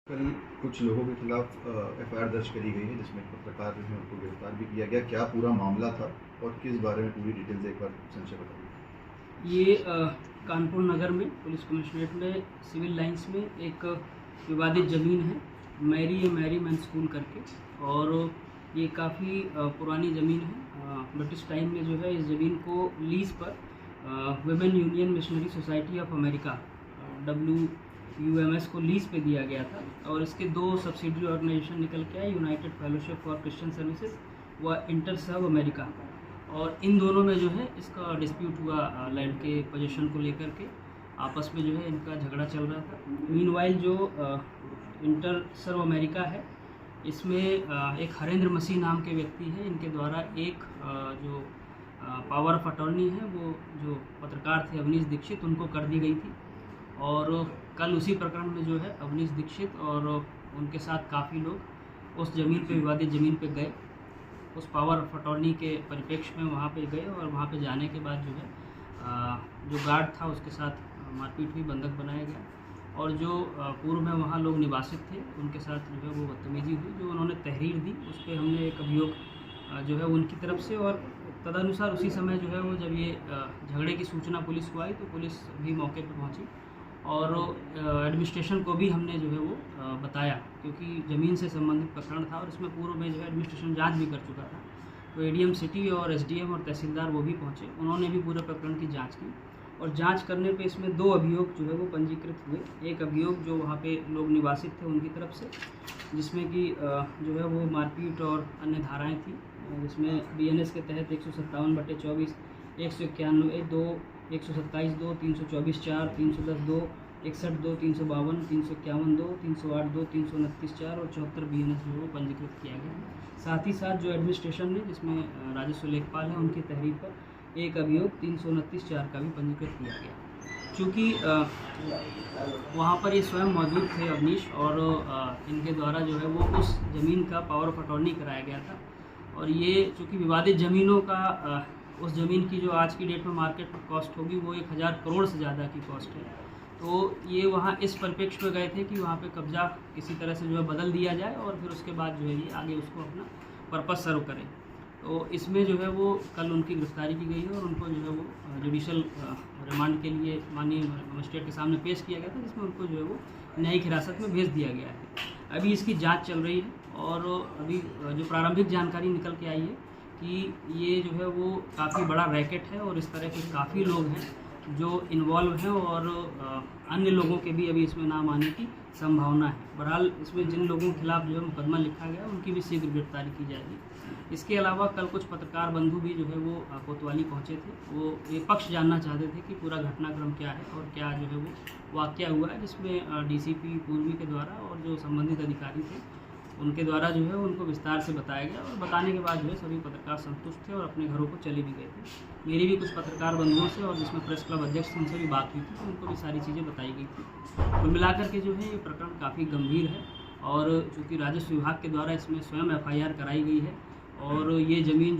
कल कुछ लोगों के खिलाफ एफआईआर दर्ज करी गई है जिसमें एक पत्रकार जो है उनको गिरफ्तार भी किया गया। क्या पूरा मामला था और किस बारे में पूरी डिटेल्स एक बार संक्षेप बताइए। ये कानपुर नगर में पुलिस कमिश्नरेट में सिविल लाइंस में एक विवादित ज़मीन है, मैरी मैन स्कूल करके, और ये काफ़ी पुरानी ज़मीन है। ब्रिटिश टाइम में जो है इस ज़मीन को लीज पर women union missionary society of America WUMS को लीज पे दिया गया था, और इसके दो सब्सिडरी ऑर्गेनाइजेशन निकल के आए, United fellowship for Christian services व इंटरसर्व अमेरिका। और इन दोनों में जो है इसका डिस्प्यूट हुआ लैंड के पोजीशन को लेकर के, आपस में जो है इनका झगड़ा चल रहा था। मीनवाइल जो इंटरसर्व अमेरिका है, इसमें एक हरेंद्र मसीह नाम के व्यक्ति हैं, इनके द्वारा एक जो पावर ऑफ अटॉर्नी है वो जो पत्रकार थे अवनीश दीक्षित, उनको कर दी गई थी। और कल उसी प्रकरण में जो है अवनीश दीक्षित और उनके साथ काफ़ी लोग उस ज़मीन पे, विवादित ज़मीन पे गए, उस पावर ऑफ अटॉर्नी के परिप्रेक्ष्य में वहाँ पे गए, और वहाँ पे जाने के बाद जो है जो गार्ड था उसके साथ मारपीट हुई, बंधक बनाया गया, और जो पूर्व में वहाँ लोग निवासित थे उनके साथ जो है वो बदतमीजी हुई, जो उन्होंने तहरीर दी उस पर हमने एक अभियोग जो है उनकी तरफ से, और तदनुसार उसी समय जो है वो जब ये झगड़े की सूचना पुलिस को आई तो पुलिस भी मौके पर पहुँची, और एडमिनिस्ट्रेशन को भी हमने जो है वो बताया, क्योंकि ज़मीन से संबंधित प्रकरण था और इसमें पूर्व में जो है एडमिनिस्ट्रेशन जांच भी कर चुका था। तो ADM सिटी और SDM और तहसीलदार वो भी पहुंचे, उन्होंने भी पूरे प्रकरण की जांच की, और जांच करने पे इसमें दो अभियोग जो है वो पंजीकृत हुए। एक अभियोग जो वहाँ पे लोग निवासित थे उनकी तरफ से, जिसमें कि जो है वो मारपीट और अन्य धाराएँ थी, जिसमें BNS के तहत 157/24, 191(2), 127(2), 324(4), 310(2), 61(2), 352, 351(2), 308(2), 329(4) और 74 BNS जो है वो पंजीकृत किया गया। साथ ही साथ जो एडमिनिस्ट्रेशन ने, जिसमें राजस्व लेखपाल हैं, उनकी तहरीर पर एक अभियोग 329(4) का भी पंजीकृत किया गया। चूँकि वहाँ पर ये स्वयं मौजूद थे अवनीश, और इनके द्वारा जो है वो उस ज़मीन का पावर ऑफ अटॉर्नी कराया गया था, और ये चूँकि विवादित ज़मीनों का उस ज़मीन की जो आज की डेट में मार्केट में कॉस्ट होगी वो 1000 करोड़ से ज़्यादा की कॉस्ट है। तो ये वहाँ इस परिप्रेक्ष्य में गए थे कि वहाँ पे कब्ज़ा किसी तरह से जो है बदल दिया जाए, और फिर उसके बाद जो है ये आगे उसको अपना पर्पस सर्व करें। तो इसमें जो है वो कल उनकी गिरफ्तारी की गई है, और उनको जो है वो जुडिशल रिमांड के लिए माननीय मजिस्ट्रेट के सामने पेश किया गया था, जिसमें उनको जो है वो न्यायिक हिरासत में भेज दिया गया है। अभी इसकी जाँच चल रही है, और अभी जो प्रारंभिक जानकारी निकल के आई है कि ये जो है वो काफ़ी बड़ा रैकेट है, और इस तरह के काफ़ी लोग हैं जो इन्वॉल्व हैं, और अन्य लोगों के भी अभी इसमें नाम आने की संभावना है। बहरहाल इसमें जिन लोगों के खिलाफ जो है मुकदमा लिखा गया उनकी भी शीघ्र गिरफ्तारी की जाएगी। इसके अलावा कल कुछ पत्रकार बंधु भी जो है वो कोतवाली पहुँचे थे, वो ये पक्ष जानना चाहते थे कि पूरा घटनाक्रम क्या है और क्या जो है वो वाक़या हुआ है, जिसमें DCP पूर्वी के द्वारा और जो संबंधित अधिकारी थे उनके द्वारा जो है उनको विस्तार से बताया गया, और बताने के बाद जो है सभी पत्रकार संतुष्ट थे और अपने घरों को चले भी गए थे। मेरी भी कुछ पत्रकार बंधुओं से, और जिसमें प्रेस क्लब अध्यक्ष उनसे भी बात हुई थी, तो उनको भी सारी चीज़ें बताई गई थी। कुल मिलाकर के जो है ये प्रकरण काफ़ी गंभीर है, और चूँकि राजस्व विभाग के द्वारा इसमें स्वयं FIR कराई गई है, और ये ज़मीन